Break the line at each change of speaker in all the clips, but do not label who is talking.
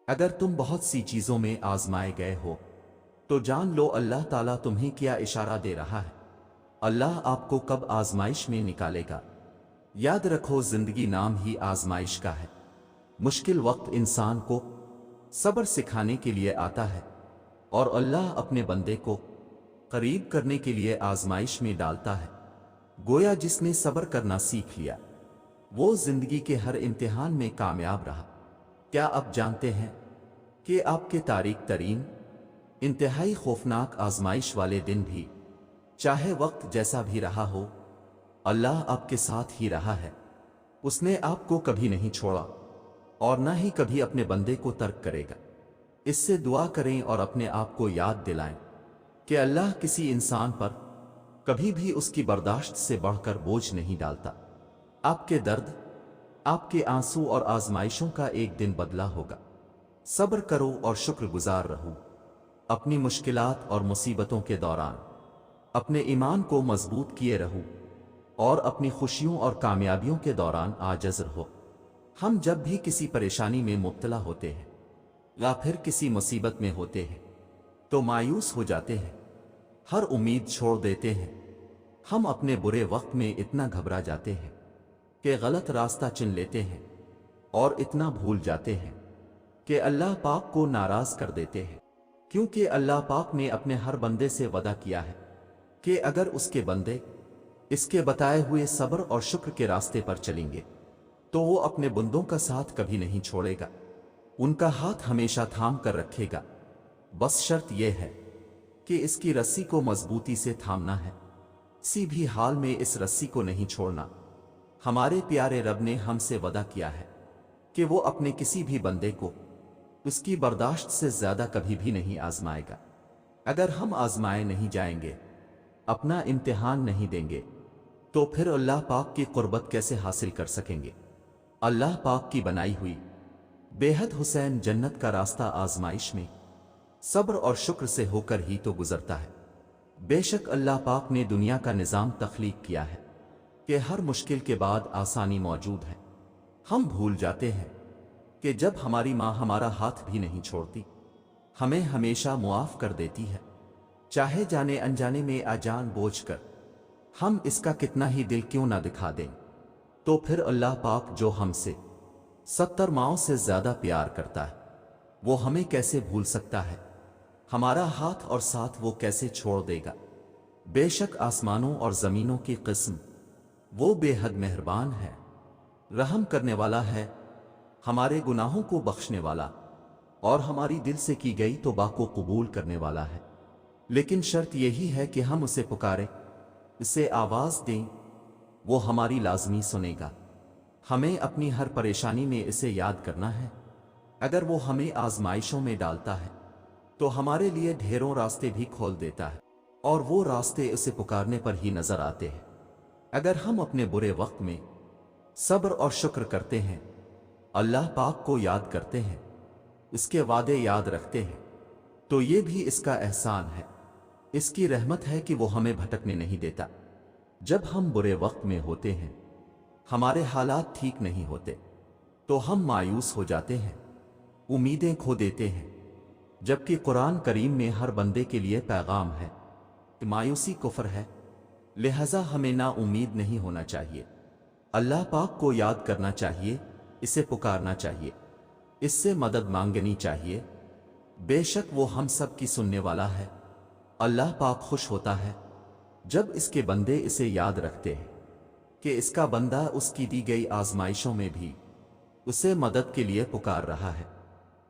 اگر تم بہت سی چیزوں میں آزمائے گئے ہو تو جان لو اللہ تعالیٰ تمہیں کیا اشارہ دے رہا ہے۔ اللہ آپ کو کب آزمائش میں نکالے گا؟ یاد رکھو، زندگی نام ہی آزمائش کا ہے۔ مشکل وقت انسان کو صبر سکھانے کے لیے آتا ہے، اور اللہ اپنے بندے کو قریب کرنے کے لیے آزمائش میں ڈالتا ہے۔ گویا جس نے صبر کرنا سیکھ لیا وہ زندگی کے ہر امتحان میں کامیاب رہا۔ کیا آپ جانتے ہیں کہ آپ کے تاریک ترین انتہائی خوفناک آزمائش والے دن بھی، چاہے وقت جیسا بھی رہا ہو، اللہ آپ کے ساتھ ہی رہا ہے۔ اس نے آپ کو کبھی نہیں چھوڑا اور نہ ہی کبھی اپنے بندے کو ترک کرے گا۔ اس سے دعا کریں اور اپنے آپ کو یاد دلائیں کہ اللہ کسی انسان پر کبھی بھی اس کی برداشت سے بڑھ کر بوجھ نہیں ڈالتا۔ آپ کے درد، آپ کے آنسو اور آزمائشوں کا ایک دن بدلہ ہوگا۔ صبر کرو اور شکر گزار رہو۔ اپنی مشکلات اور مصیبتوں کے دوران اپنے ایمان کو مضبوط کیے رہو، اور اپنی خوشیوں اور کامیابیوں کے دوران عاجز رہو۔ ہم جب بھی کسی پریشانی میں مبتلا ہوتے ہیں یا پھر کسی مصیبت میں ہوتے ہیں تو مایوس ہو جاتے ہیں، ہر امید چھوڑ دیتے ہیں۔ ہم اپنے برے وقت میں اتنا گھبرا جاتے ہیں کہ غلط راستہ چن لیتے ہیں، اور اتنا بھول جاتے ہیں کہ اللہ پاک کو ناراض کر دیتے ہیں، کیونکہ اللہ پاک نے اپنے ہر بندے سے وعدہ کیا ہے کہ اگر اس کے بندے اس کے بتائے ہوئے صبر اور شکر کے راستے پر چلیں گے تو وہ اپنے بندوں کا ساتھ کبھی نہیں چھوڑے گا، ان کا ہاتھ ہمیشہ تھام کر رکھے گا۔ بس شرط یہ ہے کہ اس کی رسی کو مضبوطی سے تھامنا ہے، کسی بھی حال میں اس رسی کو نہیں چھوڑنا۔ ہمارے پیارے رب نے ہم سے وعدہ کیا ہے کہ وہ اپنے کسی بھی بندے کو اس کی برداشت سے زیادہ کبھی بھی نہیں آزمائے گا۔ اگر ہم آزمائے نہیں جائیں گے، اپنا امتحان نہیں دیں گے، تو پھر اللہ پاک کی قربت کیسے حاصل کر سکیں گے؟ اللہ پاک کی بنائی ہوئی بے حد حسین جنت کا راستہ آزمائش میں صبر اور شکر سے ہو کر ہی تو گزرتا ہے۔ بے شک اللہ پاک نے دنیا کا نظام تخلیق کیا ہے کہ ہر مشکل کے بعد آسانی موجود ہے۔ ہم بھول جاتے ہیں کہ جب ہماری ماں ہمارا ہاتھ بھی نہیں چھوڑتی، ہمیں ہمیشہ معاف کر دیتی ہے، چاہے جانے انجانے میں آجان بوجھ کر ہم اس کا کتنا ہی دل کیوں نہ دکھا دیں، تو پھر اللہ پاک جو ہم سے 70 ماؤں سے زیادہ پیار کرتا ہے، وہ ہمیں کیسے بھول سکتا ہے؟ ہمارا ہاتھ اور ساتھ وہ کیسے چھوڑ دے گا؟ بے شک آسمانوں اور زمینوں کی قسم، وہ بے حد مہربان ہے، رحم کرنے والا ہے، ہمارے گناہوں کو بخشنے والا، اور ہماری دل سے کی گئی توبہ کو قبول کرنے والا ہے۔ لیکن شرط یہی ہے کہ ہم اسے پکاریں، اسے آواز دیں، وہ ہماری لازمی سنے گا۔ ہمیں اپنی ہر پریشانی میں اسے یاد کرنا ہے۔ اگر وہ ہمیں آزمائشوں میں ڈالتا ہے تو ہمارے لیے ڈھیروں راستے بھی کھول دیتا ہے، اور وہ راستے اسے پکارنے پر ہی نظر آتے ہیں۔ اگر ہم اپنے برے وقت میں صبر اور شکر کرتے ہیں، اللہ پاک کو یاد کرتے ہیں، اس کے وعدے یاد رکھتے ہیں، تو یہ بھی اس کا احسان ہے، اس کی رحمت ہے کہ وہ ہمیں بھٹکنے نہیں دیتا۔ جب ہم برے وقت میں ہوتے ہیں، ہمارے حالات ٹھیک نہیں ہوتے، تو ہم مایوس ہو جاتے ہیں، امیدیں کھو دیتے ہیں، جبکہ قرآن کریم میں ہر بندے کے لیے پیغام ہے کہ مایوسی کفر ہے، لہذا ہمیں نا امید نہیں ہونا چاہیے۔ اللہ پاک کو یاد کرنا چاہیے، اسے پکارنا چاہیے، اس سے مدد مانگنی چاہیے۔ بے شک وہ ہم سب کی سننے والا ہے۔ اللہ پاک خوش ہوتا ہے جب اس کے بندے اسے یاد رکھتے ہیں کہ اس کا بندہ اس کی دی گئی آزمائشوں میں بھی اسے مدد کے لیے پکار رہا ہے،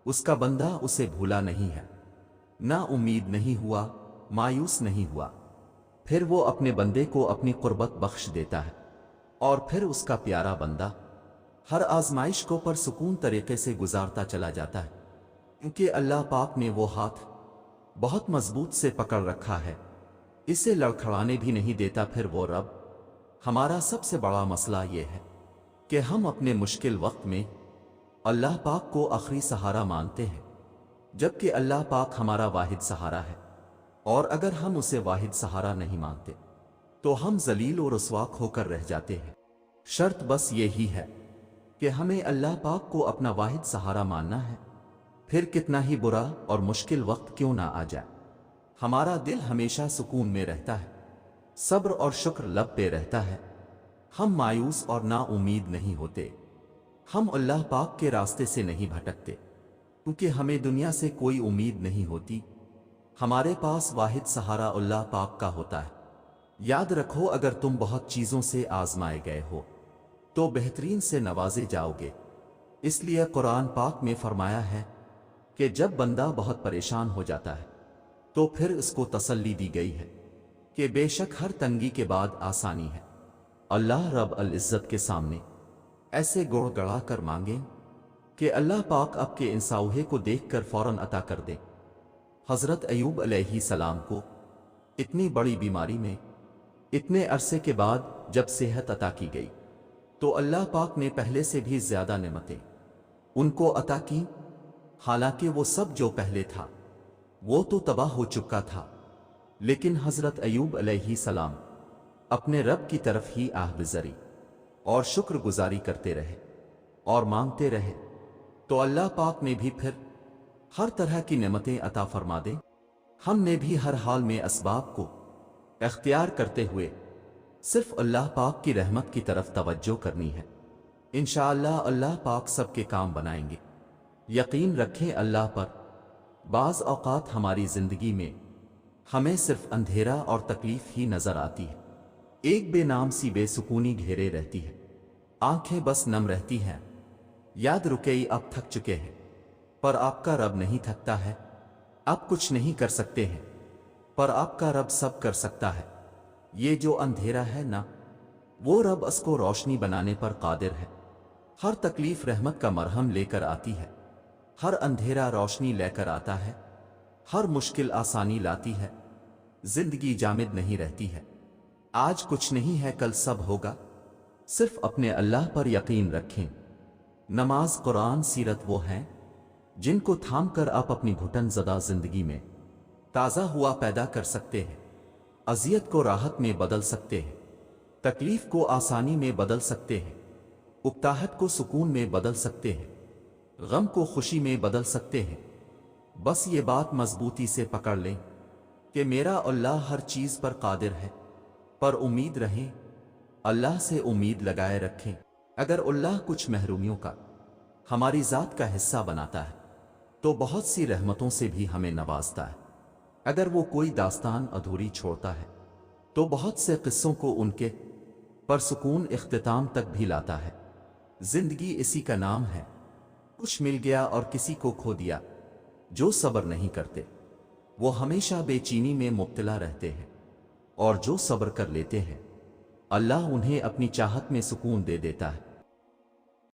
اس کا بندہ اسے بھولا نہیں ہے، نا امید نہیں ہوا، مایوس نہیں ہوا۔ پھر وہ اپنے بندے کو اپنی قربت بخش دیتا ہے، اور پھر اس کا پیارا بندہ ہر آزمائش کو پرسکون طریقے سے گزارتا چلا جاتا ہے، کیونکہ اللہ پاک نے وہ ہاتھ بہت مضبوط سے پکڑ رکھا ہے، اسے لڑکھڑانے بھی نہیں دیتا۔ پھر وہ رب، ہمارا سب سے بڑا مسئلہ یہ ہے کہ ہم اپنے مشکل وقت میں اللہ پاک کو آخری سہارا مانتے ہیں، جبکہ اللہ پاک ہمارا واحد سہارا ہے، اور اگر ہم اسے واحد سہارا نہیں مانتے تو ہم ذلیل و رسوا ہو کر رہ جاتے ہیں۔ شرط بس یہی ہے کہ ہمیں اللہ پاک کو اپنا واحد سہارا ماننا ہے، پھر کتنا ہی برا اور مشکل وقت کیوں نہ آ جائے، ہمارا دل ہمیشہ سکون میں رہتا ہے، صبر اور شکر لب پہ رہتا ہے، ہم مایوس اور نا امید نہیں ہوتے، ہم اللہ پاک کے راستے سے نہیں بھٹکتے، کیونکہ ہمیں دنیا سے کوئی امید نہیں ہوتی، ہمارے پاس واحد سہارا اللہ پاک کا ہوتا ہے۔ یاد رکھو، اگر تم بہت چیزوں سے آزمائے گئے ہو تو بہترین سے نوازے جاؤ گے۔ اس لیے قرآن پاک میں فرمایا ہے کہ جب بندہ بہت پریشان ہو جاتا ہے تو پھر اس کو تسلی دی گئی ہے کہ بے شک ہر تنگی کے بعد آسانی ہے۔ اللہ رب العزت کے سامنے ایسے گڑ گڑا کر مانگیں کہ اللہ پاک آپ کے انساؤہے کو دیکھ کر فوراً عطا کر دے۔ حضرت ایوب علیہ السلام کو اتنی بڑی بیماری میں اتنے عرصے کے بعد جب صحت عطا کی گئی تو اللہ پاک نے پہلے سے بھی زیادہ نعمتیں ان کو عطا کی، حالانکہ وہ سب جو پہلے تھا وہ تو تباہ ہو چکا تھا، لیکن حضرت ایوب علیہ السلام اپنے رب کی طرف ہی آہ گزاری اور شکر گزاری کرتے رہے اور مانگتے رہے، تو اللہ پاک نے بھی پھر ہر طرح کی نعمتیں عطا فرما دے۔ ہم نے بھی ہر حال میں اسباب کو اختیار کرتے ہوئے صرف اللہ پاک کی رحمت کی طرف توجہ کرنی ہے، انشاءاللہ اللہ پاک سب کے کام بنائیں گے۔ یقین رکھیں اللہ پر، بعض اوقات ہماری زندگی میں ہمیں صرف اندھیرا اور تکلیف ہی نظر آتی ہے، ایک بے نام سی بے سکونی گھیرے رہتی ہے، آنکھیں بس نم رہتی ہیں۔ یاد رکھیں، آپ تھک چکے ہیں پر آپ کا رب نہیں تھکتا ہے، آپ کچھ نہیں کر سکتے ہیں پر آپ کا رب سب کر سکتا ہے۔ یہ جو اندھیرا ہے نا، وہ رب اس کو روشنی بنانے پر قادر ہے۔ ہر تکلیف رحمت کا مرہم لے کر آتی ہے، ہر اندھیرا روشنی لے کر آتا ہے، ہر مشکل آسانی لاتی ہے۔ زندگی جامد نہیں رہتی ہے، آج کچھ نہیں ہے کل سب ہوگا، صرف اپنے اللہ پر یقین رکھیں۔ نماز، قرآن، سیرت وہ ہیں جن کو تھام کر آپ اپنی گھٹن زدہ زندگی میں تازہ ہوا پیدا کر سکتے ہیں، اذیت کو راحت میں بدل سکتے ہیں، تکلیف کو آسانی میں بدل سکتے ہیں، اکتاہٹ کو سکون میں بدل سکتے ہیں، غم کو خوشی میں بدل سکتے ہیں۔ بس یہ بات مضبوطی سے پکڑ لیں کہ میرا اللہ ہر چیز پر قادر ہے، پر امید رہیں، اللہ سے امید لگائے رکھیں۔ اگر اللہ کچھ محرومیوں کا ہماری ذات کا حصہ بناتا ہے تو بہت سی رحمتوں سے بھی ہمیں نوازتا ہے، اگر وہ کوئی داستان ادھوری چھوڑتا ہے تو بہت سے قصوں کو ان کے پرسکون اختتام تک بھی لاتا ہے۔ زندگی اسی کا نام ہے، کچھ مل گیا اور کسی کو کھو دیا۔ جو صبر نہیں کرتے وہ ہمیشہ بے چینی میں مبتلا رہتے ہیں، اور جو صبر کر لیتے ہیں اللہ انہیں اپنی چاہت میں سکون دے دیتا ہے۔